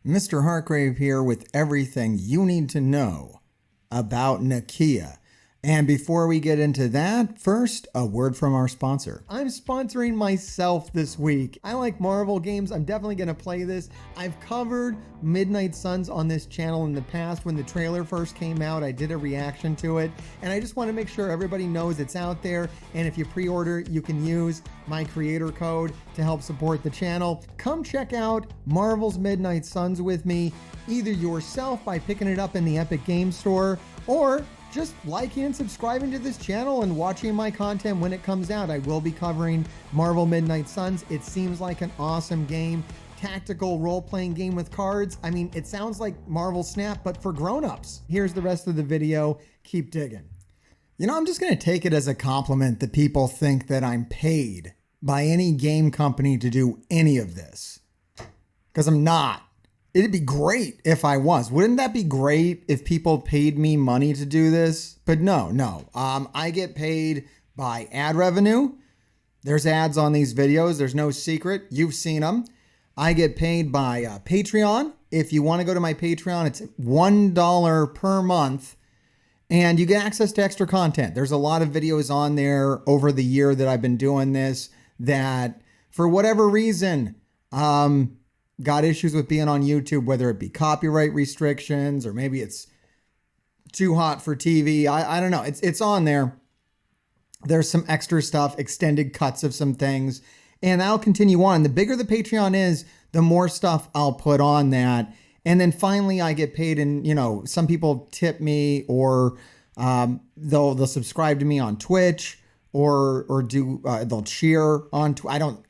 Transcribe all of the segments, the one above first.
MrHartgrave here with everything you need to know about NAKIA. And before we get into that, first, a word from our sponsor. I'm sponsoring myself this week. I like Marvel games. I'm definitely going to play this. I've covered Midnight Suns on this channel in the past. When the trailer first came out, I did a reaction to it. And I just want to make sure everybody knows it's out there. And if you pre-order, you can use my creator code to help support the channel. Come check out Marvel's Midnight Suns with me, either yourself by picking it up in the Epic Games Store, or just liking and subscribing to this channel and watching my content when it comes out. I will be covering Marvel Midnight Suns. It seems like an awesome game. Tactical role-playing game with cards. I mean, it sounds like Marvel Snap, but for grown-ups. Here's the rest of the video. Keep digging. You know, I'm just going to take it as a compliment that people think that I'm paid by any game company to do any of this, because I'm not. It'd be great if I was. Wouldn't that be great if people paid me money to do this? But no. I get paid by ad revenue. There's ads on these videos. There's no secret. You've seen them. I get paid by Patreon. If you want to go to my Patreon, it's $1 per month. And you get access to extra content. There's a lot of videos on there over the year that I've been doing this that, for whatever reason, got issues with being on YouTube, whether it be copyright restrictions or maybe it's too hot for TV. I don't know. It's on there. There's some extra stuff, extended cuts of some things, and I'll continue on. The bigger the Patreon is, the more stuff I'll put on that. And then finally I get paid, and you know, some people tip me, or they'll subscribe to me on Twitch, or they'll cheer on.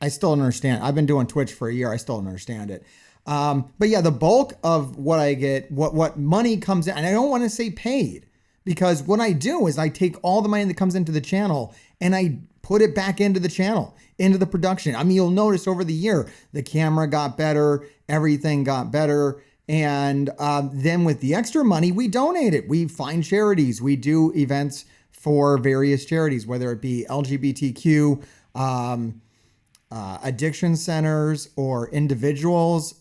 I still don't understand. I've been doing Twitch for a year. I still don't understand it. But yeah, the bulk of what I get, what money comes in, and I don't want to say paid, because what I do is I take all the money that comes into the channel and I put it back into the channel, into the production. I mean, you'll notice over the year, the camera got better, everything got better. And then with the extra money, we donate it. We find charities. We do events for various charities, whether it be LGBTQ, addiction centers, or individuals.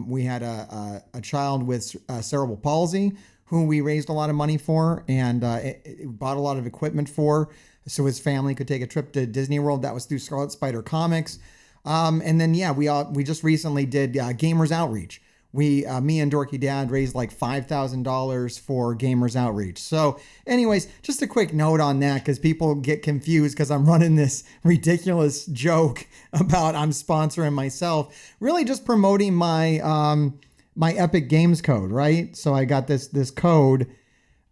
We had a child with cerebral palsy who we raised a lot of money for, and bought a lot of equipment for, so his family could take a trip to Disney World. That was through Scarlet Spider Comics. And then, yeah, we just recently did Gamers Outreach. Me and Dorky Dad raised like $5,000 for Gamers Outreach. So anyways, just a quick note on that, because people get confused because I'm running this ridiculous joke about I'm sponsoring myself, really just promoting my my Epic Games code, right? So I got this code,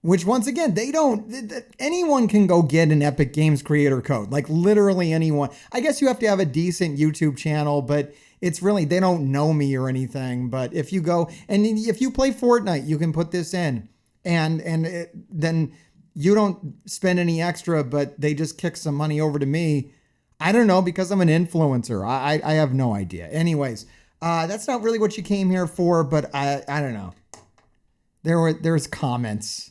which once again, anyone can go get an Epic Games creator code, like literally anyone. I guess you have to have a decent YouTube channel, but it's really, they don't know me or anything. But if you go, and if you play Fortnite, you can put this in, and then you don't spend any extra, but they just kick some money over to me. I don't know, because I'm an influencer. I have no idea. Anyways, that's not really what you came here for, but I don't know. There's comments.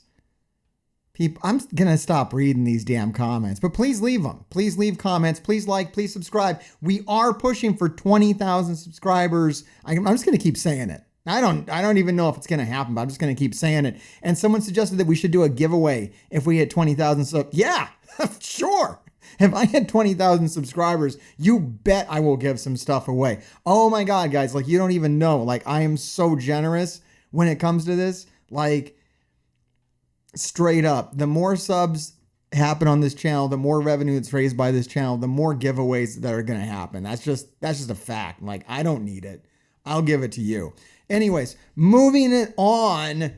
I'm going to stop reading these damn comments, but please leave them. Please leave comments. Please like, please subscribe. We are pushing for 20,000 subscribers. I'm just going to keep saying it. I don't even know if it's going to happen, but I'm just going to keep saying it. And someone suggested that we should do a giveaway if we hit 20,000 subs. Yeah, sure. If I hit 20,000 subscribers, you bet I will give some stuff away. Oh my God, guys, like you don't even know. Like I am so generous when it comes to this. Like, straight up, the more subs happen on this channel, the more revenue that's raised by this channel, the more giveaways that are going to happen. That's just a fact. Like, I don't need it. I'll give it to you. Anyways, moving it on,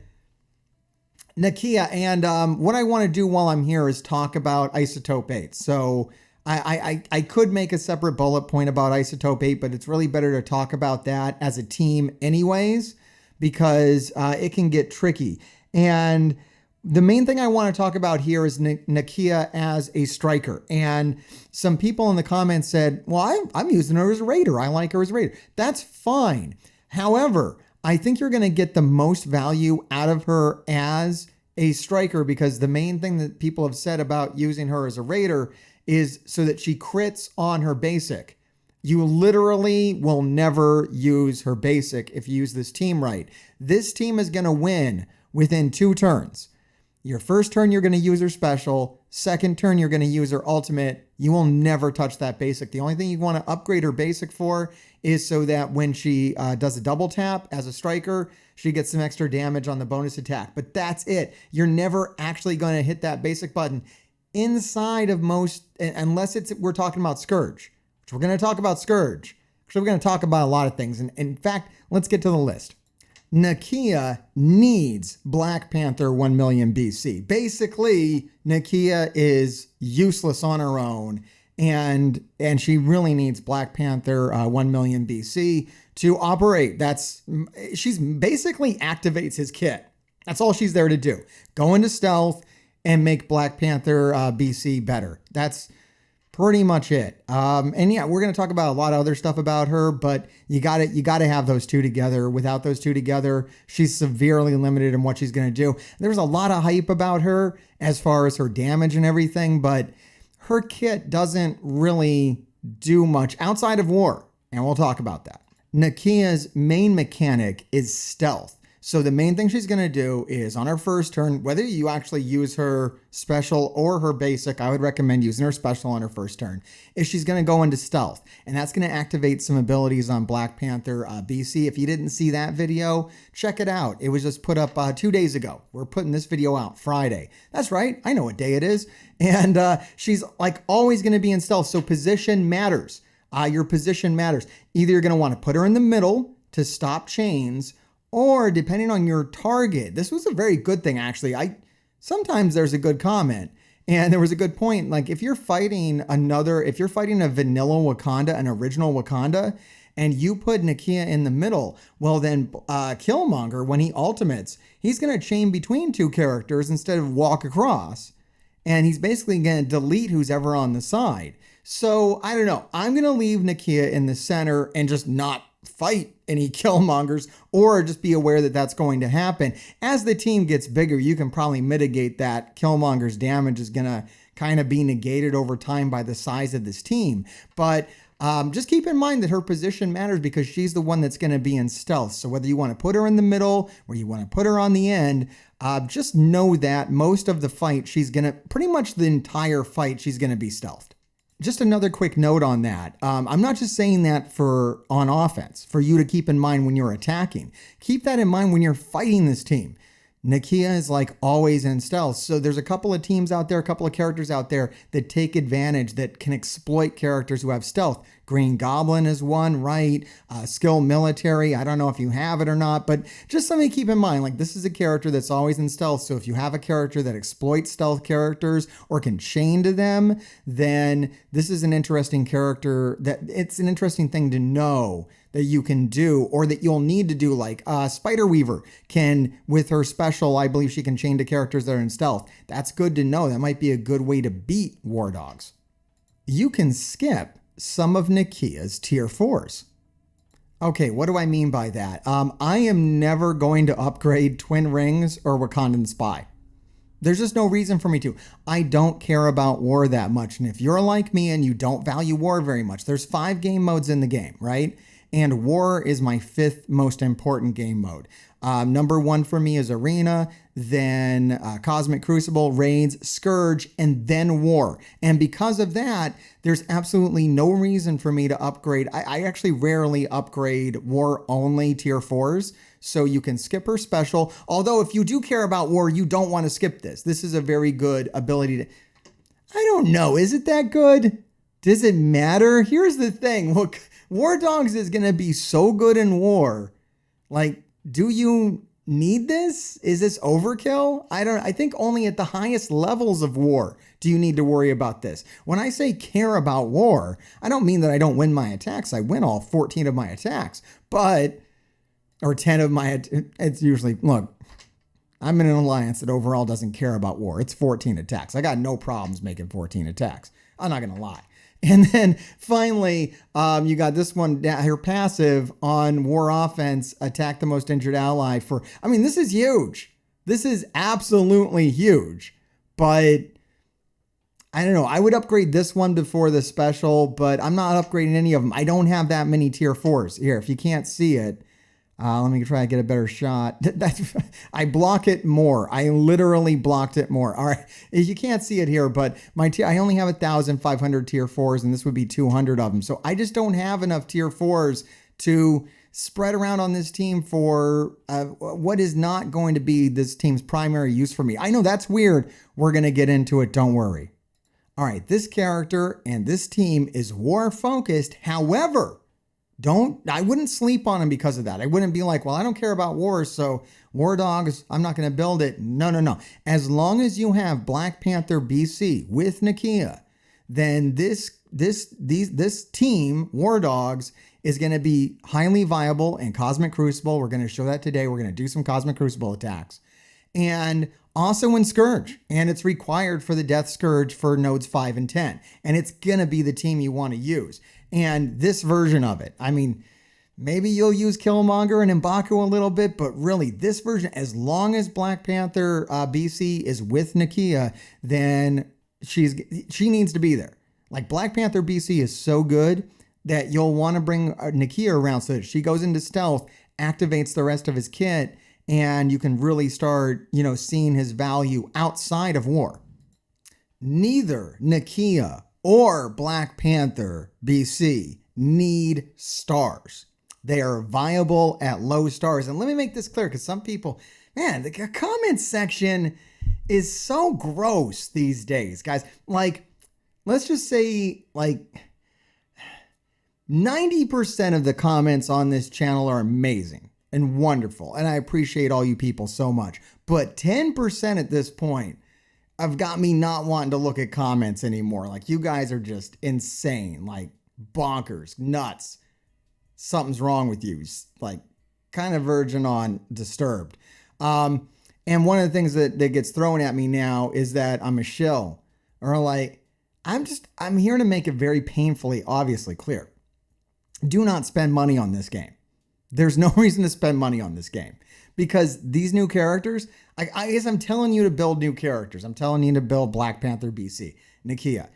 NAKIA. And what I want to do while I'm here is talk about Isotope 8. So I could make a separate bullet point about Isotope 8, but it's really better to talk about that as a team anyways, because it can get tricky. And the main thing I want to talk about here is NAKIA as a striker. And some people in the comments said, well, I'm using her as a raider. I like her as a raider. That's fine. However, I think you're going to get the most value out of her as a striker, because the main thing that people have said about using her as a raider is so that she crits on her basic. You literally will never use her basic if you use this team right. This team is going to win within 2 turns. Your first turn, you're going to use her special. Second turn, you're going to use her ultimate. You will never touch that basic. The only thing you want to upgrade her basic for is so that when she does a double tap as a striker, she gets some extra damage on the bonus attack. But that's it. You're never actually going to hit that basic button inside of most, unless we're talking about Scourge, which we're going to talk about Scourge. So we're going to talk about a lot of things. And in fact, let's get to the list. NAKIA needs Black Panther 1 million BC. Basically, NAKIA is useless on her own, and she really needs Black Panther 1 million BC to operate. She's basically activates his kit. That's all she's there to do. Go into stealth and make Black Panther BC better. That's pretty much it. And yeah, we're going to talk about a lot of other stuff about her, but you got to have those two together. Without those two together, she's severely limited in what she's going to do. There's a lot of hype about her as far as her damage and everything, but her kit doesn't really do much outside of war. And we'll talk about that. NAKIA's main mechanic is stealth. So the main thing she's going to do is on her first turn, whether you actually use her special or her basic, I would recommend using her special on her first turn, is she's going to go into stealth. And that's going to activate some abilities on Black Panther BC. If you didn't see that video, check it out. It was just put up 2 days ago. We're putting this video out Friday. That's right. I know what day it is. And she's like always going to be in stealth. So position matters. Your position matters. Either you're going to want to put her in the middle to stop chains, or depending on your target. This was a very good thing, actually. Sometimes there's a good comment, and there was a good point. Like if you're fighting a vanilla Wakanda, an original Wakanda, and you put NAKIA in the middle, well then Killmonger, when he ultimates, he's going to chain between 2 characters instead of walk across. And he's basically going to delete who's ever on the side. So I don't know. I'm going to leave NAKIA in the center and just not fight any Killmongers, or just be aware that that's going to happen. As the team gets bigger, you can probably mitigate that. Killmonger's damage is going to kind of be negated over time by the size of this team. But just keep in mind that her position matters because she's the one that's going to be in stealth. So whether you want to put her in the middle or you want to put her on the end, just know that most of the fight, pretty much the entire fight, she's going to be stealthed. Just another quick note on that. I'm not just saying that on offense, for you to keep in mind when you're attacking. Keep that in mind when you're fighting this team. NAKIA is like always in stealth. So there's a couple of teams out there, a couple of characters out there that take advantage, that can exploit characters who have stealth. Green Goblin is one, right? Skill Military. I don't know if you have it or not, but just something to keep in mind. Like this is a character that's always in stealth. So if you have a character that exploits stealth characters or can chain to them, then this is an interesting character. It's an interesting thing to know that you can do, or that you'll need to do. Like Spider Weaver can, with her special, I believe she can chain to characters that are in stealth. That's good to know. That might be a good way to beat War Dogs. You can skip some of NAKIA's tier 4s. Okay, what do I mean by that? I am never going to upgrade Twin Rings or Wakandan Spy. There's just no reason for me to. I don't care about war that much. And if you're like me and you don't value war very much, there's 5 game modes in the game, right? And war is my 5th most important game mode. Number 1 for me is Arena, then Cosmic Crucible, Raids, Scourge, and then War. And because of that, there's absolutely no reason for me to upgrade. I actually rarely upgrade War only tier 4s. So you can skip her special. Although if you do care about War, you don't want to skip this. This is a very good ability to... I don't know. Is it that good? Does it matter? Here's the thing. Look, War Dogs is going to be so good in war. Like, do you need this? Is this overkill? I think only at the highest levels of war do you need to worry about this. When I say care about war, I don't mean that I don't win my attacks. I win all 14 of my attacks, or 10 of my, it's usually, look, I'm in an alliance that overall doesn't care about war. It's 14 attacks. I got no problems making 14 attacks. I'm not going to lie. And then finally, you got this one, her passive on war offense, attack the most injured ally this is huge. This is absolutely huge. But I don't know. I would upgrade this one before the special, but I'm not upgrading any of them. I don't have that many tier 4s. Here, if you can't see it, let me try to get a better shot. I block it more. I literally blocked it more. All right. You can't see it here, but I only have 1,500 tier 4s, and this would be 200 of them. So I just don't have enough tier 4s to spread around on this team for what is not going to be this team's primary use for me. I know that's weird. We're going to get into it. Don't worry. All right. This character and this team is war focused. However, I wouldn't sleep on him because of that. I wouldn't be like, well, I don't care about wars, so War Dogs, I'm not going to build it. No. As long as you have Black Panther BC with NAKIA, then this team, War Dogs, is going to be highly viable in Cosmic Crucible. We're going to show that today. We're going to do some Cosmic Crucible attacks. And also in Scourge. And it's required for the Death Scourge for nodes 5 and 10. And it's going to be the team you want to use. And this version of it, I mean, maybe you'll use Killmonger and M'Baku a little bit, but really this version, as long as Black Panther BC is with NAKIA, then she needs to be there. Like Black Panther BC is so good that you'll want to bring NAKIA around so that she goes into stealth, activates the rest of his kit, and you can really start, seeing his value outside of war. Neither NAKIA or Black Panther BC need stars. They are viable at low stars. And let me make this clear, because some people, man, the comment section is so gross these days, guys. Like, let's just say, 90% of the comments on this channel are amazing and wonderful. And I appreciate all you people so much. But 10% at this point have got me not wanting to look at comments anymore. Like, you guys are just insane, like bonkers, nuts. Something's wrong with you. Like, kind of verging on disturbed. And one of the things that gets thrown at me now is that I'm a shill, or like, I'm here to make it very painfully, obviously clear. Do not spend money on this game. There's no reason to spend money on this game, because these new characters, I guess I'm telling you to build new characters. I'm telling you to build Black Panther BC, NAKIA,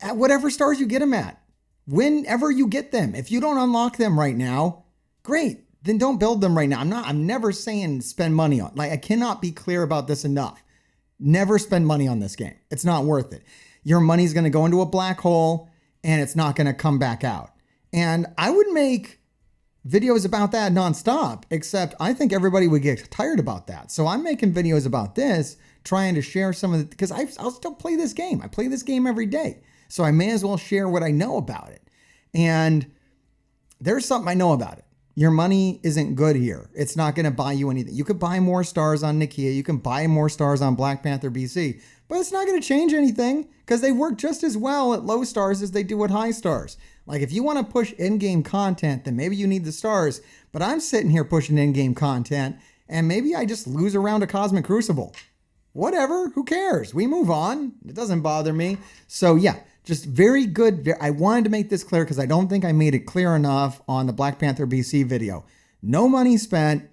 at whatever stars you get them at, whenever you get them. If you don't unlock them right now, great. Then don't build them right now. I'm never saying spend money on, I cannot be clear about this enough. Never spend money on this game. It's not worth it. Your money's going to go into a black hole and it's not going to come back out. And I would make videos about that nonstop, except I think everybody would get tired about that. So I'm making videos about this, trying to share some of the, because I'll still play this game. I play this game every day. So I may as well share what I know about it. And there's something I know about it. Your money isn't good here. It's not going to buy you anything. You could buy more stars on NAKIA. You can buy more stars on Black Panther BC, but it's not going to change anything, because they work just as well at low stars as they do at high stars. Like, if you want to push in-game content, then maybe you need the stars, but I'm sitting here pushing in-game content, and maybe I just lose a round of Cosmic Crucible. Whatever, who cares? We move on. It doesn't bother me. So yeah, just very good. I wanted to make this clear because I don't think I made it clear enough on the Black Panther BC video. No money spent,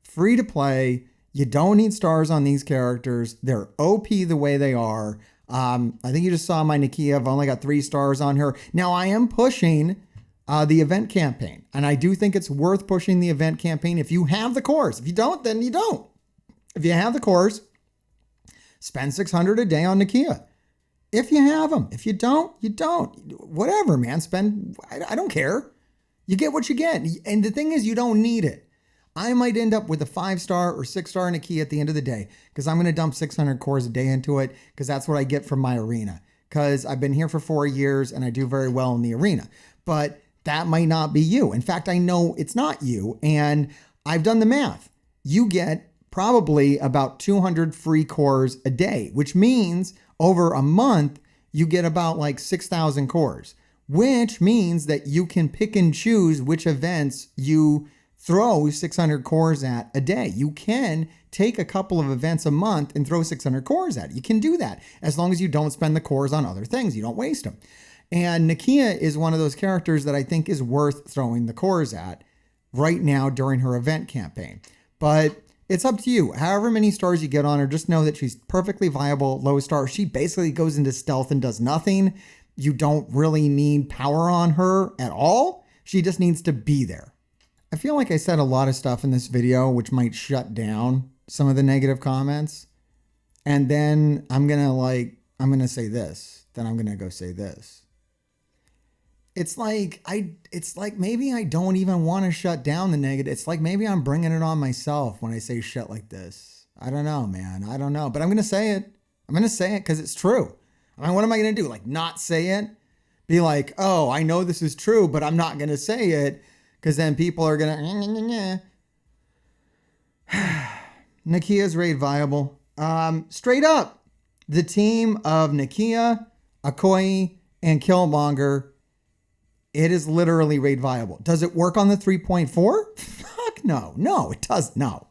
free to play. You don't need stars on these characters. They're OP the way they are. I think you just saw my NAKIA. I've only got 3 stars on her. Now I am pushing the event campaign, and I do think it's worth pushing the event campaign if you have the cores. If you don't, then you don't. If you have the cores, spend 600 a day on NAKIA. If you have them. If you don't, you don't. Whatever, man. I don't care. You get what you get. And the thing is, you don't need it. I might end up with a 5-star or 6-star NAKIA at the end of the day, because I'm going to dump 600 cores a day into it, because that's what I get from my arena. Because I've been here for 4 years and I do very well in the arena. But that might not be you. In fact, I know it's not you. And I've done the math. You get probably about 200 free cores a day, which means over a month, you get about like 6,000 cores, which means that you can pick and choose which events you throw 600 cores at a day. You can take a couple of events a month and throw 600 cores at it. You can do that as long as you don't spend the cores on other things. You don't waste them. And NAKIA is one of those characters that I think is worth throwing the cores at right now during her event campaign. But It's up to you. However many stars you get on her, just know that she's perfectly viable, low star. She basically goes into stealth and does nothing. You don't really need power on her at all. She just needs to be there. I feel like I said a lot of stuff in this video which might shut down some of the negative comments. And then I'm going to say this. Then I'm going to go say this. It's like maybe I don't even want to shut down the negative. It's like maybe I'm bringing it on myself when I say shit like this. I don't know, man. I don't know. But I'm going to say it. I'm going to say it because it's true. I mean, what am I going to do? Like not say it? Be like, oh, I know this is true, but I'm not going to say it because then people are going to... Nakia's raid viable. Straight up, the team of Nakia, Okoye, and Killmonger, it is literally raid viable. Does it work on the 3.4? Fuck no. No, it does. No.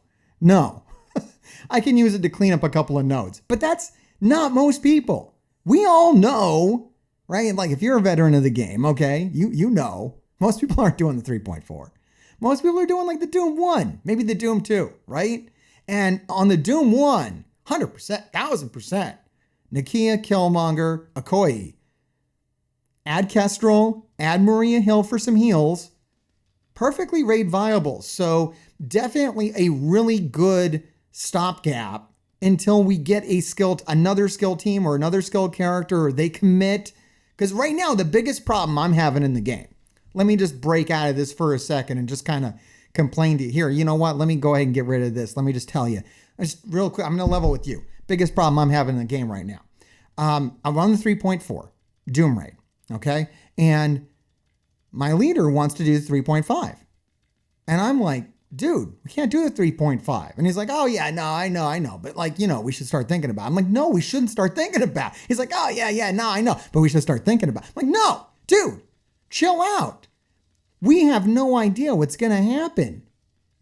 I can use it to clean up a couple of nodes, but that's not most people. We all know, right? Like if you're a veteran of the game, okay, you know, most people aren't doing the 3.4. Most people are doing like the Doom 1, maybe the Doom 2, right? And on the Doom 1, 100%, 1000%, Nakia, Killmonger, Okoye. Add Kestrel, add Maria Hill for some heals. Perfectly raid viable. So definitely a really good stopgap until we get another skill team or another skill character or they commit. Because right now, the biggest problem I'm having in the game, let me just break out of this for a second and just kind of complain to you. Here, you know what? Let me go ahead and get rid of this. Let me just tell you. Just real quick, I'm going to level with you. Biggest problem I'm having in the game right now. I'm on the 3.4 Doom raid. Okay. And my leader wants to do the 3.5. And I'm like, dude, we can't do the 3.5. And he's like, oh yeah, no, I know. But like, we should start thinking about it. I'm like, no, we shouldn't start thinking about it. He's like, oh yeah, no, I know. But we should start thinking about it. I'm like, no, dude, chill out. We have no idea what's going to happen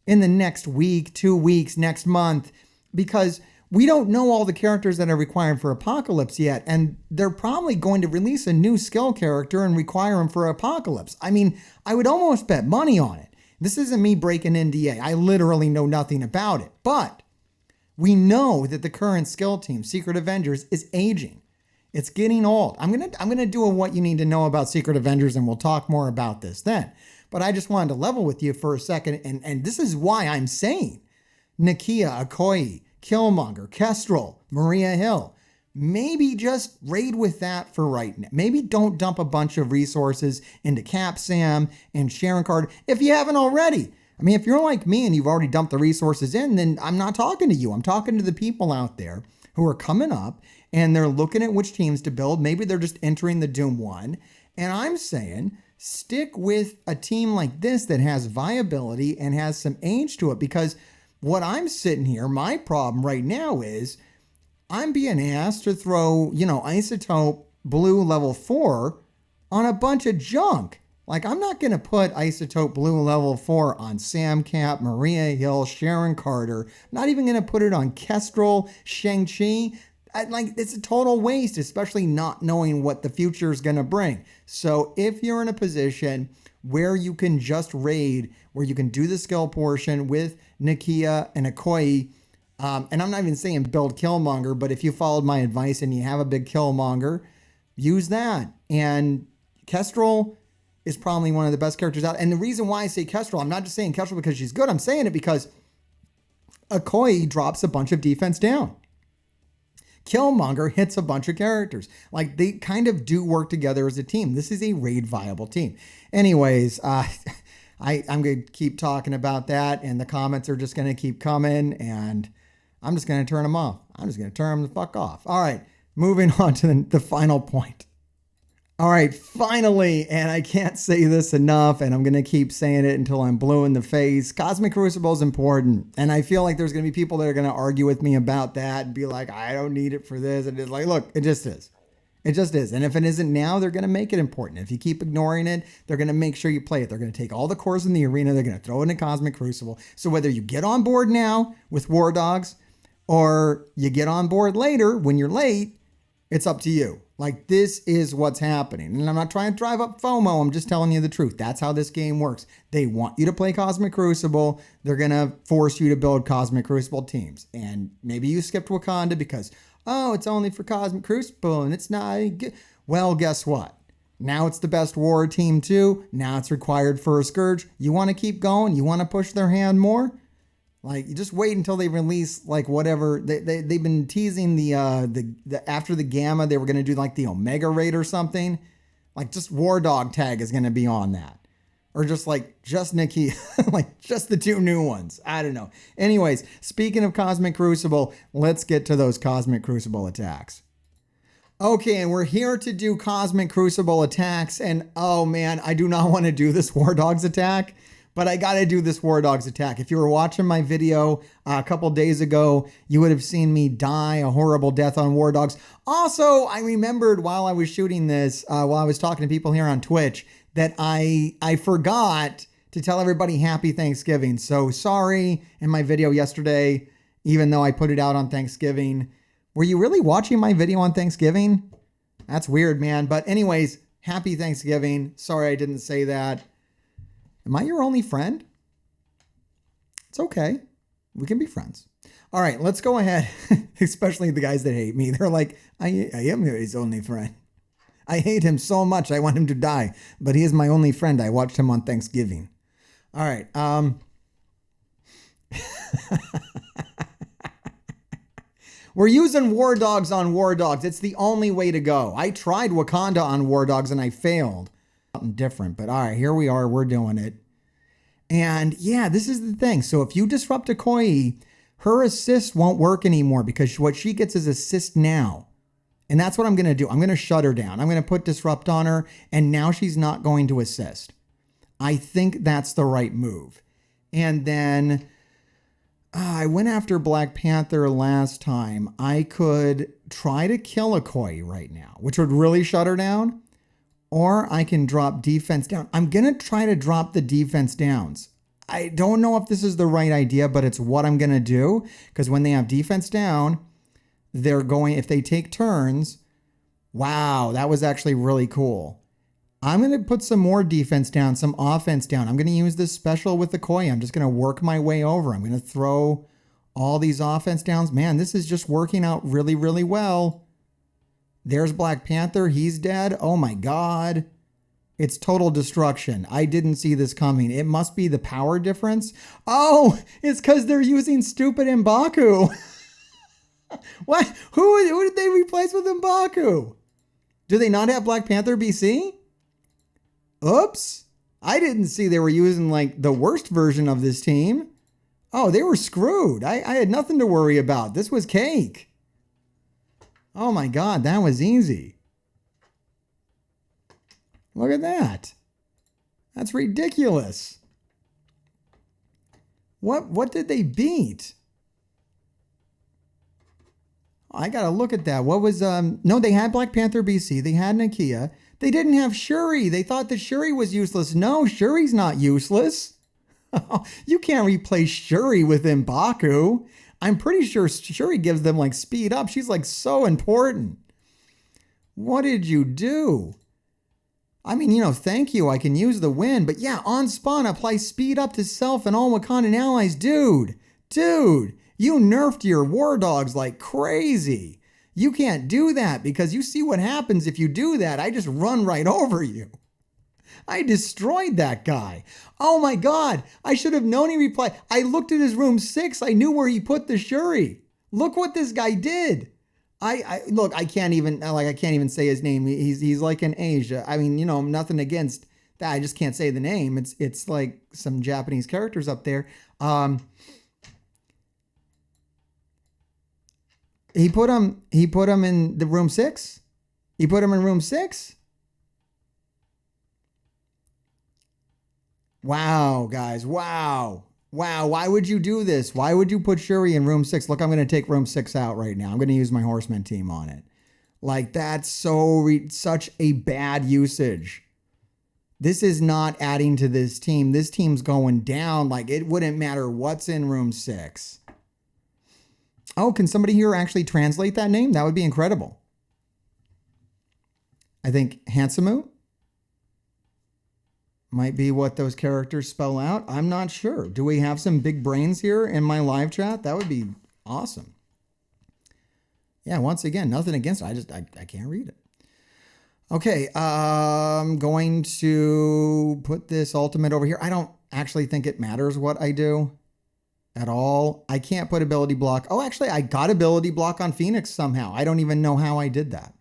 in the next week, 2 weeks, next month, because we don't know all the characters that are required for Apocalypse yet, and they're probably going to release a new skill character and require him for Apocalypse. I mean, I would almost bet money on it. This isn't me breaking NDA. I literally know nothing about it, but we know that the current skill team, Secret Avengers, is aging. It's getting old. I'm gonna do a what you need to know about Secret Avengers, and we'll talk more about this then. But I just wanted to level with you for a second, and this is why I'm saying Nakia, Okoye, Killmonger, Kestrel, Maria Hill. Maybe just raid with that for right now. Maybe don't dump a bunch of resources into Cap Sam and Sharon Carter if you haven't already. I mean, if you're like me and you've already dumped the resources in, then I'm not talking to you. I'm talking to the people out there who are coming up and they're looking at which teams to build. Maybe they're just entering the Doom 1. And I'm saying stick with a team like this that has viability and has some age to it, because what I'm sitting here, my problem right now is I'm being asked to throw, Isotope Blue level 4 on a bunch of junk. Like, I'm not going to put Isotope Blue level 4 on Sam Cap, Maria Hill, Sharon Carter. I'm not even going to put it on Kestrel, Shang-Chi. It's a total waste, especially not knowing what the future is going to bring. So if you're in a position where you can just raid, where you can do the skill portion with Nakia and Okoye, and I'm not even saying build Killmonger, but if you followed my advice and you have a big Killmonger, use that. And Kestrel is probably one of the best characters out. And the reason why I say Kestrel, I'm not just saying Kestrel because she's good. I'm saying it because Okoye drops a bunch of defense down. Killmonger hits a bunch of characters. Like, they kind of do work together as a team. This is a raid viable team. Anyways, I'm going to keep talking about that, and the comments are just going to keep coming, and I'm just going to turn them off. I'm just going to turn them the fuck off. All right, moving on to the final point. All right, finally, and I can't say this enough, and I'm going to keep saying it until I'm blue in the face. Cosmic Crucible is important, and I feel like there's going to be people that are going to argue with me about that and be like, I don't need it for this. And it's like, look, it just is. It just is. And if it isn't now, they're going to make it important. If you keep ignoring it, they're going to make sure you play it. They're going to take all the cores in the arena. They're going to throw it in Cosmic Crucible. So whether you get on board now with War Dogs or you get on board later when you're late, it's up to you. Like, this is what's happening. And I'm not trying to drive up FOMO. I'm just telling you the truth. That's how this game works. They want you to play Cosmic Crucible. They're going to force you to build Cosmic Crucible teams. And maybe you skipped Wakanda because, oh, it's only for Cosmic Crucible and it's not good. Well, guess what? Now it's the best war team too. Now it's required for a Scourge. You want to keep going? You want to push their hand more? Like, you just wait until they release, like, whatever. They've been teasing the after the Gamma, they were going to do, like, the Omega Raid or something. Like, just War Dog Tag is going to be on that. Or just, like, just NAKIA. Like, just the 2 new ones. I don't know. Anyways, speaking of Cosmic Crucible, let's get to those Cosmic Crucible attacks. Okay, and we're here to do Cosmic Crucible attacks. And, oh, man, I do not want to do this War Dogs attack. But I got to do this War Dogs attack. If you were watching my video a couple days ago, you would have seen me die a horrible death on War Dogs. Also, I remembered while I was shooting this, while I was talking to people here on Twitch, that I forgot to tell everybody Happy Thanksgiving. So sorry in my video yesterday, even though I put it out on Thanksgiving. Were you really watching my video on Thanksgiving? That's weird, man. But anyways, Happy Thanksgiving. Sorry I didn't say that. Am I your only friend? It's okay. We can be friends. All right, let's go ahead. Especially the guys that hate me. They're like, I am his only friend. I hate him so much. I want him to die. But he is my only friend. I watched him on Thanksgiving. All right. We're using War Dogs on War Dogs. It's the only way to go. I tried Wakanda on War Dogs and I failed. Something different, but all right, here we are. We're doing it. And yeah, this is the thing. So if you disrupt Okoye, her assist won't work anymore because what she gets is assist now. And that's what I'm going to do. I'm going to shut her down. I'm going to put disrupt on her and now she's not going to assist. I think that's the right move. And then I went after Black Panther last time. I could try to kill Okoye right now, which would really shut her down. Or I can drop defense down. I'm going to try to drop the defense downs. I don't know if this is the right idea, but it's what I'm going to do. Because when they have defense down, they're going, if they take turns, wow, that was actually really cool. I'm going to put some more defense down, some offense down. I'm going to use this special with the Okoye. I'm just going to work my way over. I'm going to throw all these offense downs. Man, this is just working out really, really well. There's Black Panther. He's dead. Oh my God. It's total destruction. I didn't see this coming. It must be the power difference. Oh, it's because they're using stupid M'Baku. What? Who did they replace with M'Baku? Do they not have Black Panther BC? Oops. I didn't see they were using like the worst version of this team. Oh, they were screwed. I had nothing to worry about. This was cake. Oh my God, that was easy. Look at that. That's ridiculous. What did they beat? I gotta look at that. What was no, they had Black Panther BC, they had NAKIA. They didn't have Shuri. They thought that Shuri was useless. No, Shuri's not useless. You can't replace Shuri with M'Baku. I'm pretty sure Shuri gives them like speed up. She's like so important. What did you do? I mean, you know, thank you. I can use the win. But yeah, on spawn, apply speed up to self and all Wakandan allies. Dude, you nerfed your War Dogs like crazy. You can't do that because you see what happens if you do that. I just run right over you. I destroyed that guy. Oh my God. I should have known he replied. I looked at his room 6. I knew where he put the Shuri. Look what this guy did. Look, I can't even say his name. He's like in Asia. I mean, you know, nothing against that. I just can't say the name. It's like some Japanese characters up there. He put him in the room 6. He put him in room 6. Wow, guys. Wow. Why would you do this? Why would you put Shuri in room 6? Look, I'm going to take room 6 out right now. I'm going to use my Horseman team on it. Like, that's such a bad usage. This is not adding to this team. This team's going down. Like, it wouldn't matter what's in room 6. Oh, can somebody here actually translate that name? That would be incredible. I think Hansamu might be what those characters spell out. I'm not sure. Do we have some big brains here in my live chat? That would be awesome. Yeah, once again, nothing against it. I can't read it. Okay, I'm going to put this ultimate over here. I don't actually think it matters what I do at all. I can't put ability block. Oh, actually, I got ability block on Phoenix somehow. I don't even know how I did that.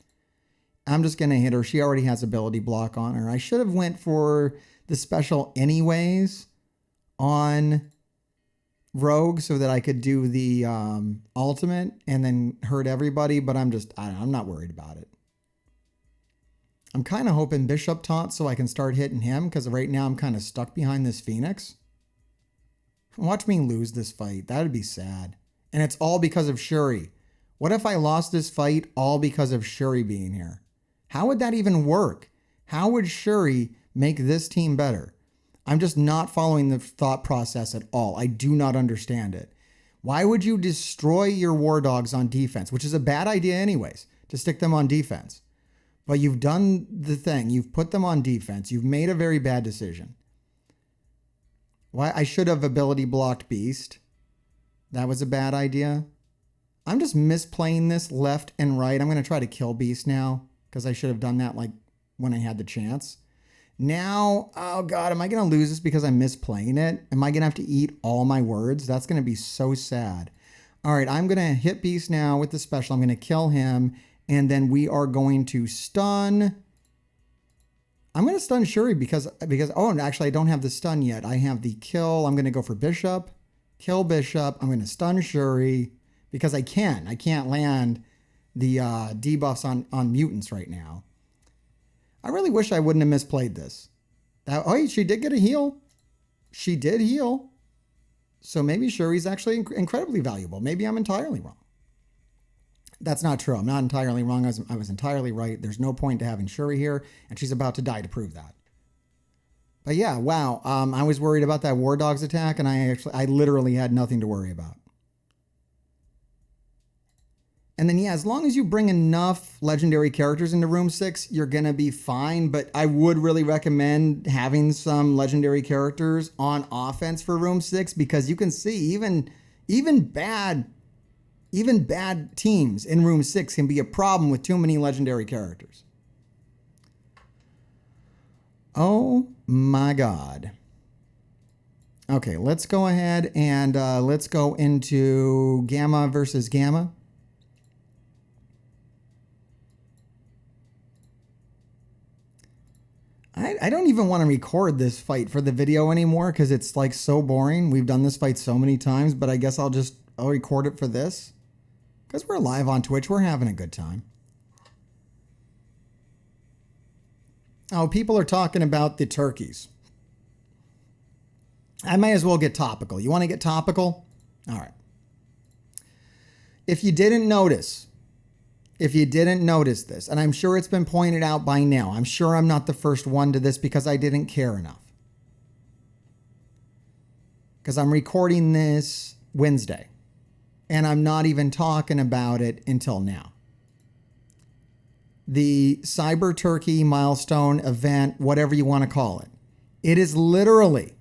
I'm just going to hit her. She already has ability block on her. I should have went for the special anyways on Rogue so that I could do the ultimate and then hurt everybody, but I'm not worried about it. I'm kind of hoping Bishop taunt so I can start hitting him, because right now I'm kind of stuck behind this Phoenix. Watch me lose this fight. That would be sad. And it's all because of Shuri. What if I lost this fight all because of Shuri being here? How would that even work? How would Shuri make this team better? I'm just not following the thought process at all. I do not understand it. Why would you destroy your war dogs on defense, which is a bad idea anyways, to stick them on defense? But you've done the thing. You've put them on defense. You've made a very bad decision. Why? I should have ability blocked Beast. That was a bad idea. I'm just misplaying this left and right. I'm going to try to kill Beast now because I should have done that like when I had the chance. Now, oh God, am I going to lose this because I'm misplaying it? Am I going to have to eat all my words? That's going to be so sad. All right, I'm going to hit Beast now with the special. I'm going to kill him. And then we are going to stun. I'm going to stun Shuri because, oh, and actually I don't have the stun yet. I have the kill. I'm going to go for Bishop, kill Bishop. I'm going to stun Shuri because I can't land the debuffs on mutants right now. I really wish I wouldn't have misplayed this. Oh, she did get a heal. She did heal. So maybe Shuri's actually incredibly valuable. Maybe I'm entirely wrong. That's not true. I'm not entirely wrong. I was entirely right. There's no point to having Shuri here, and she's about to die to prove that. But yeah, wow. I was worried about that War Dogs attack, and I literally had nothing to worry about. And then, yeah, as long as you bring enough legendary characters into Room 6, you're going to be fine. But I would really recommend having some legendary characters on offense for Room 6, because you can see even bad teams in Room 6 can be a problem with too many legendary characters. Oh my God. Okay, let's go ahead and let's go into Gamma versus Gamma. I don't even want to record this fight for the video anymore because it's like so boring. We've done this fight so many times, but I guess I'll record it for this. Because we're live on Twitch, we're having a good time. Oh, people are talking about the turkeys. I might as well get topical. You want to get topical? All right. If you didn't notice this, and I'm sure it's been pointed out by now, I'm sure I'm not the first one to this because I didn't care enough. Because I'm recording this Wednesday. And I'm not even talking about it until now. The Cyber Turkey milestone event, whatever you want to call it. It is literally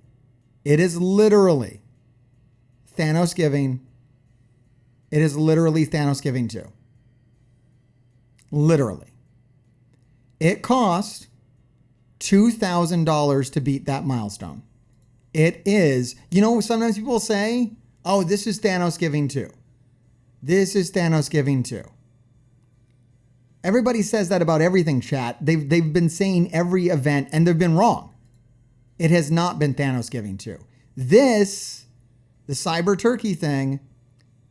Thanos giving. It is literally Thanos giving 2. Literally. It cost $2,000 to beat that milestone. It is, sometimes people say, oh, this is Thanos giving 2. This is Thanos giving 2. Everybody says that about everything, chat. They've been saying every event, and they've been wrong. It has not been Thanos giving 2. This, the Cyber Turkey thing,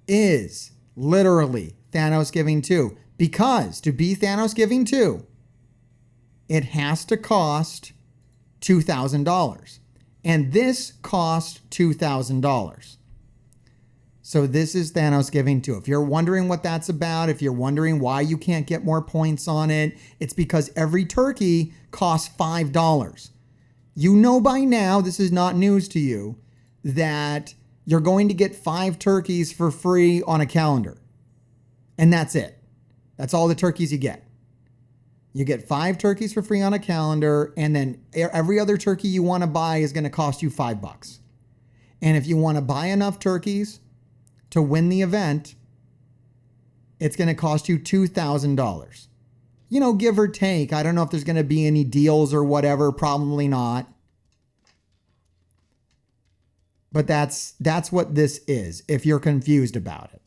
is literally Thanos giving 2. Because to be Thanos giving 2, it has to cost $2,000. And this cost $2,000. So this is Thanos giving 2. If you're wondering what that's about, if you're wondering why you can't get more points on it, it's because every turkey costs $5. You know by now, this is not news to you, that you're going to get 5 turkeys for free on a calendar. And that's it. That's all the turkeys you get. You get 5 turkeys for free on a calendar, and then every other turkey you want to buy is going to cost you $5. And if you want to buy enough turkeys to win the event, it's going to cost you $2,000. You know, give or take. I don't know if there's going to be any deals or whatever. Probably not. But that's what this is, if you're confused about it.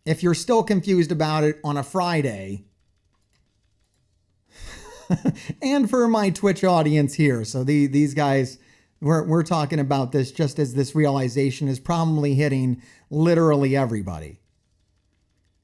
If you're still confused about it on a Friday, and for my Twitch audience here, so these guys, we're talking about this just as this realization is probably hitting literally everybody.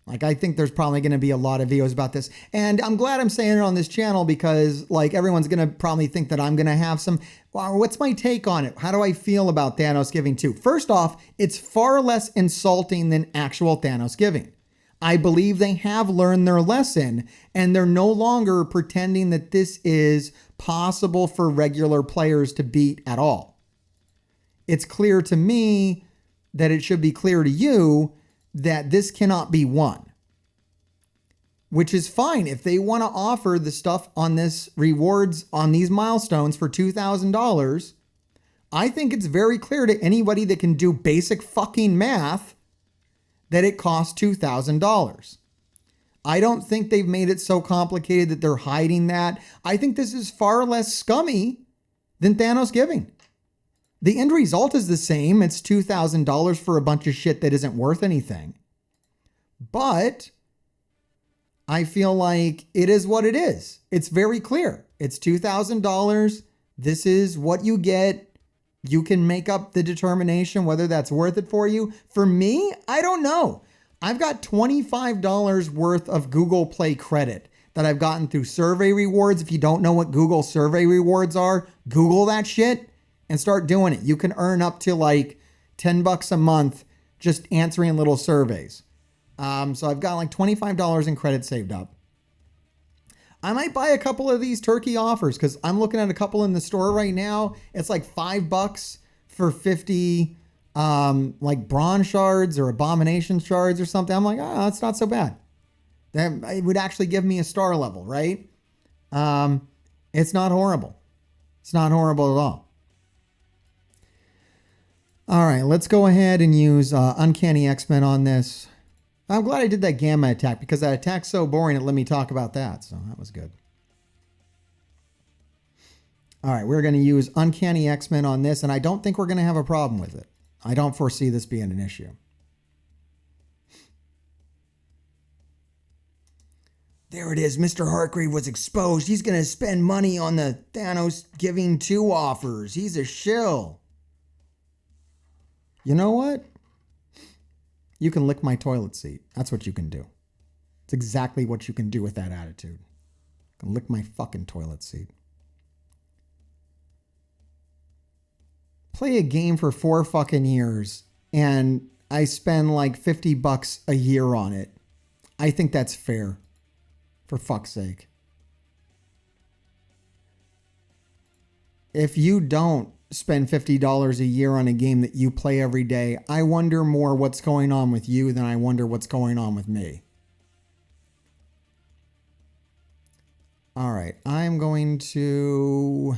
Like, I think there's probably going to be a lot of videos about this. And I'm glad I'm saying it on this channel because, like, everyone's going to probably think that I'm going to have some... Well, what's my take on it? How do I feel about Thanos giving 2? First off, it's far less insulting than actual Thanos giving. I believe they have learned their lesson, and they're no longer pretending that this is possible for regular players to beat at all. It's clear to me that it should be clear to you that this cannot be won, which is fine. If they want to offer the stuff on this rewards on these milestones for $2,000, I think it's very clear to anybody that can do basic fucking math that it costs $2,000. I don't think they've made it so complicated that they're hiding that. I think this is far less scummy than Thanos giving. The end result is the same. It's $2,000 for a bunch of shit that isn't worth anything. But I feel like it is what it is. It's very clear. It's $2,000. This is what you get. You can make up the determination whether that's worth it for you. For me, I don't know. I've got $25 worth of Google Play credit that I've gotten through survey rewards. If you don't know what Google survey rewards are, Google that shit and start doing it. You can earn up to like $10 a month just answering little surveys. So I've got like $25 in credit saved up. I might buy a couple of these turkey offers because I'm looking at a couple in the store right now. It's like $5 for 50 like bronze shards or abomination shards or something. I'm like, oh, that's not so bad. That it would actually give me a star level, right? It's not horrible. It's not horrible at all. All right, let's go ahead and use Uncanny X-Men on this. I'm glad I did that gamma attack because that attack's so boring it let me talk about that. So that was good. All right, we're going to use Uncanny X-Men on this, and I don't think we're going to have a problem with it. I don't foresee this being an issue. There it is. MrHartgrave was exposed. He's going to spend money on the Thanos giving 2 offers. He's a shill. You know what? You can lick my toilet seat. That's what you can do. It's exactly what you can do with that attitude. You can lick my fucking toilet seat. Play a game for 4 fucking years and I spend like $50 a year on it. I think that's fair. For fuck's sake. If you don't spend $50 a year on a game that you play every day, I wonder more what's going on with you than I wonder what's going on with me. All right, I'm going to...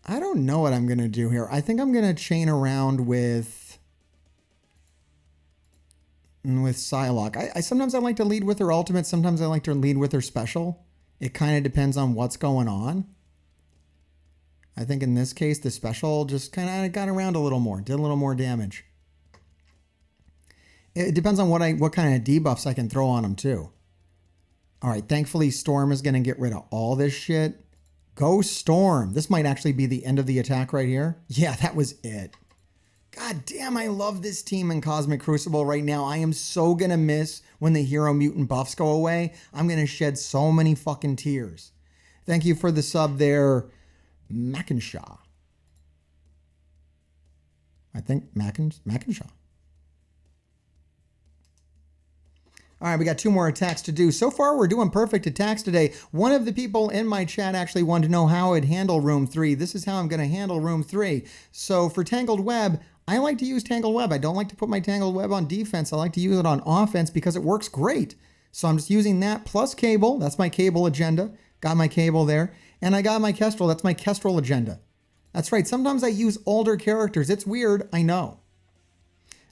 I don't know what I'm going to do here. I think I'm going to chain around with Psylocke. Sometimes I like to lead with her ultimate. Sometimes I like to lead with her special. It kind of depends on what's going on. I think in this case, the special just kind of got around a little more, did a little more damage. It depends on what kind of debuffs I can throw on them too. All right, thankfully Storm is going to get rid of all this shit. Go Storm. This might actually be the end of the attack right here. Yeah, that was it. God damn, I love this team in Cosmic Crucible right now. I am so going to miss when the Hero Mutant buffs go away. I'm going to shed so many fucking tears. Thank you for the sub there, Mackenshaw. I think Mackenshaw. All right, we got 2 more attacks to do. So far, we're doing perfect attacks today. One of the people in my chat actually wanted to know how I'd handle Room 3. This is how I'm going to handle Room 3. So for Tangled Web, I like to use Tangled Web. I don't like to put my Tangled Web on defense. I like to use it on offense because it works great. So I'm just using that plus cable. That's my cable agenda. Got my cable there. And I got my Kestrel. That's my Kestrel agenda. That's right. Sometimes I use older characters. It's weird. I know.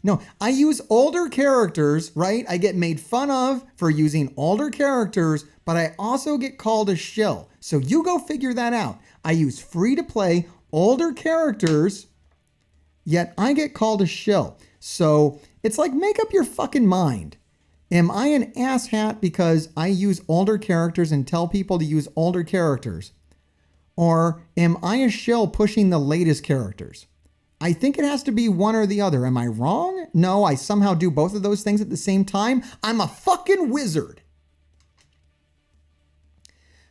No, I use older characters, right? I get made fun of for using older characters, but I also get called a shill. So you go figure that out. I use free to play older characters, yet I get called a shill. So it's like, make up your fucking mind. Am I an asshat because I use older characters and tell people to use older characters? Or am I a shill pushing the latest characters? I think it has to be one or the other. Am I wrong? No, I somehow do both of those things at the same time. I'm a fucking wizard.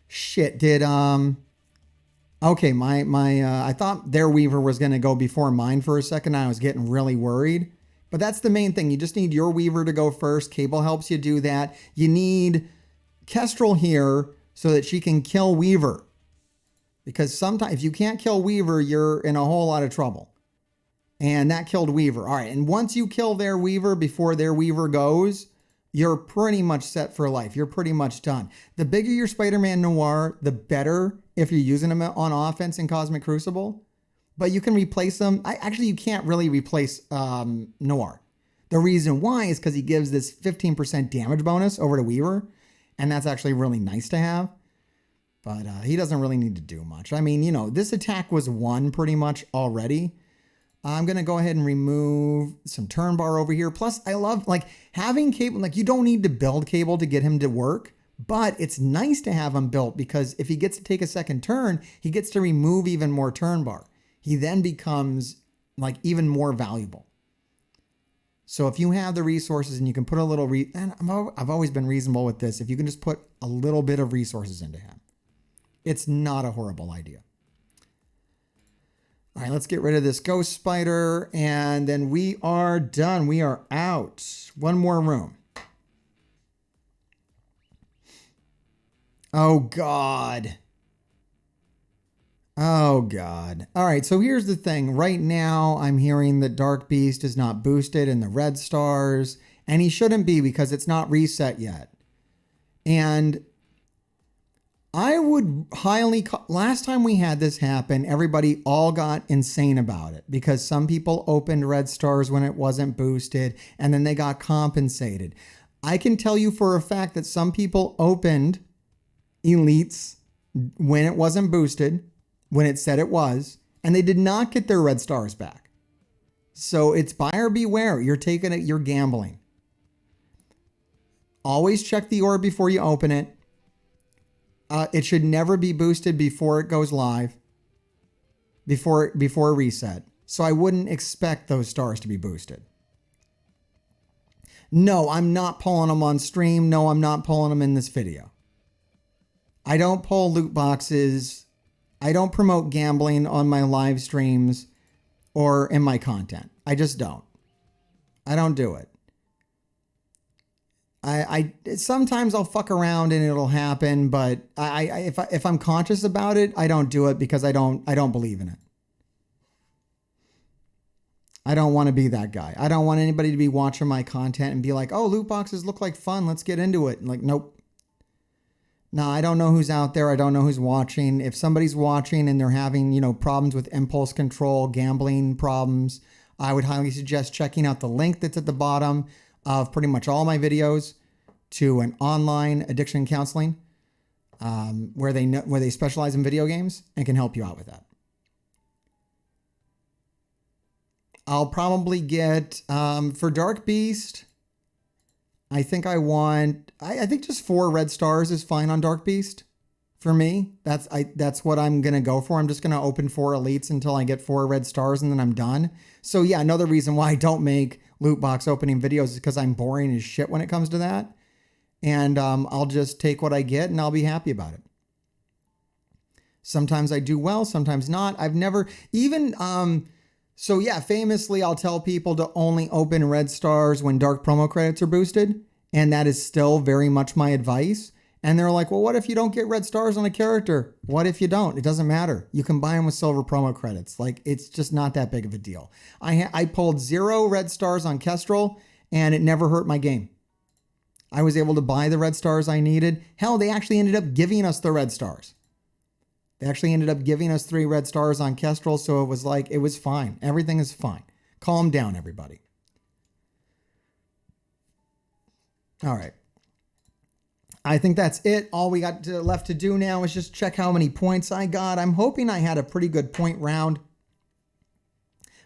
Shit, did, okay, I thought their Weaver was going to go before mine for a second. I was getting really worried. But that's the main thing. You just need your Weaver to go first. Cable helps you do that. You need Kestrel here so that she can kill Weaver. Because sometimes if you can't kill Weaver, you're in a whole lot of trouble. And that killed Weaver. All right. And once you kill their Weaver before their Weaver goes, you're pretty much set for life. You're pretty much done. The bigger your Spider-Man Noir, the better if you're using them on offense in Cosmic Crucible. But you can replace them. Actually, you can't really replace Noir. The reason why is because he gives this 15% damage bonus over to Weaver. And that's actually really nice to have. But he doesn't really need to do much. I mean, you know, this attack was won pretty much already. I'm going to go ahead and remove some turn bar over here. Plus, I love like having cable. Like you don't need to build cable to get him to work. But it's nice to have him built because if he gets to take a second turn, he gets to remove even more turn bar. He then becomes like even more valuable. So if you have the resources and you can put a little, and I've always been reasonable with this. If you can just put a little bit of resources into him, it's not a horrible idea. All right, let's get rid of this ghost spider and then we are done. We are out. One more room. Oh, God. Oh, God. All right, so here's the thing. Right now, I'm hearing that Dark Beast is not boosted in the red stars, and he shouldn't be because it's not reset yet. And I would highly... Last time we had this happen, everybody all got insane about it because some people opened red stars when it wasn't boosted, and then they got compensated. I can tell you for a fact that some people opened elites when it wasn't boosted, when it said it was, and they did not get their red stars back. So it's buyer beware. You're taking it, you're gambling. Always check the orb before you open it. It should never be boosted before it goes live, before reset. So I wouldn't expect those stars to be boosted. No, I'm not pulling them on stream. No, I'm not pulling them in this video. I don't pull loot boxes. I don't promote gambling on my live streams or in my content. I just don't. I don't do it. I sometimes I'll fuck around and it'll happen, but if I'm conscious about it, I don't do it because I don't believe in it. I don't want to be that guy. I don't want anybody to be watching my content and be like, "Oh, loot boxes look like fun. Let's get into it." And like, nope. No, I don't know who's out there. I don't know who's watching. If somebody's watching and they're having, problems with impulse control, gambling problems, I would highly suggest checking out the link that's at the bottom of pretty much all my videos to an online addiction counseling where they specialize in video games and can help you out with that. I'll probably get for Dark Beast. I think I think just 4 red stars is fine on Dark Beast for me. That's what I'm going to go for. I'm just going to open 4 elites until I get 4 red stars and then I'm done. So yeah, another reason why I don't make loot box opening videos is because I'm boring as shit when it comes to that. And I'll just take what I get and I'll be happy about it. Sometimes I do well, sometimes not. I've never even... So yeah, famously, I'll tell people to only open red stars when dark promo credits are boosted. And that is still very much my advice. And they're like, well, what if you don't get red stars on a character? What if you don't? It doesn't matter. You can buy them with silver promo credits. Like, it's just not that big of a deal. I pulled 0 red stars on Kestrel and it never hurt my game. I was able to buy the red stars I needed. Hell, they actually ended up giving us the red stars. They actually ended up giving us 3 red stars on Kestrel, so it was like, it was fine. Everything is fine. Calm down, everybody. All right. I think that's it. All we got left to do now is just check how many points I got. I'm hoping I had a pretty good point round.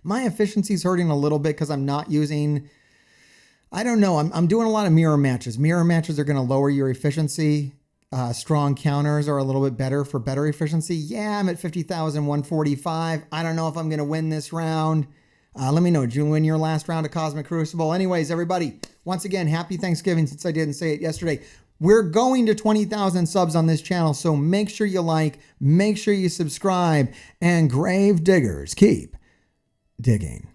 My efficiency's hurting a little bit because I'm not using, I don't know, I'm doing a lot of mirror matches. Mirror matches are going to lower your efficiency. Strong counters are a little bit better for better efficiency. Yeah, I'm at 50,145. I don't know if I'm going to win this round. Let me know. Did you win your last round of Cosmic Crucible? Anyways, everybody, once again, happy Thanksgiving since I didn't say it yesterday. We're going to 20,000 subs on this channel, so make sure you like, make sure you subscribe, and grave diggers keep digging.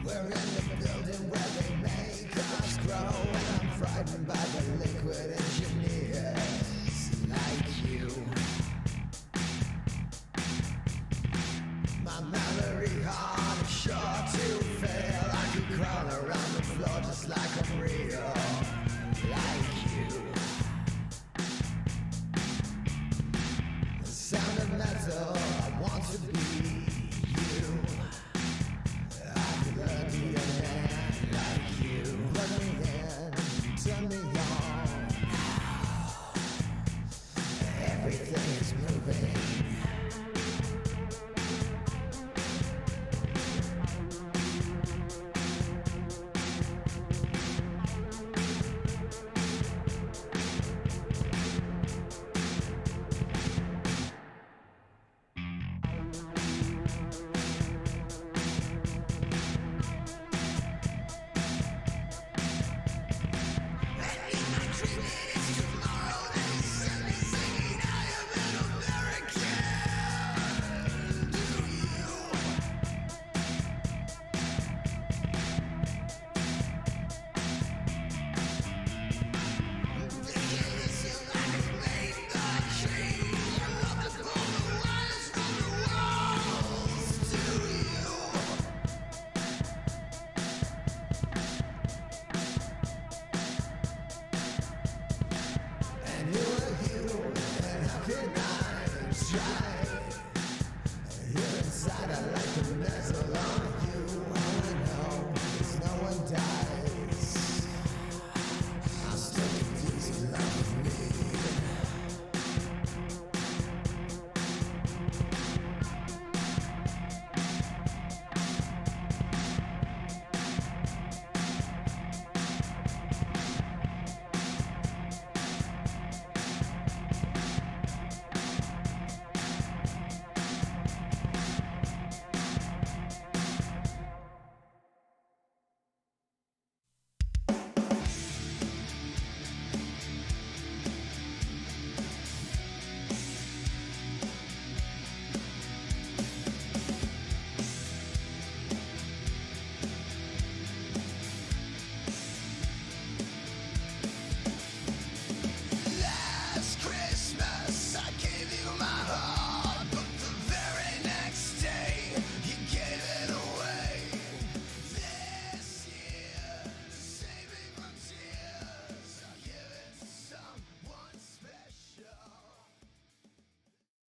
We're in the building where they make us grow, and I'm frightened by the liquid engineers like you. My memory hard and sure to fail. I could crawl around the floor just like I'm real.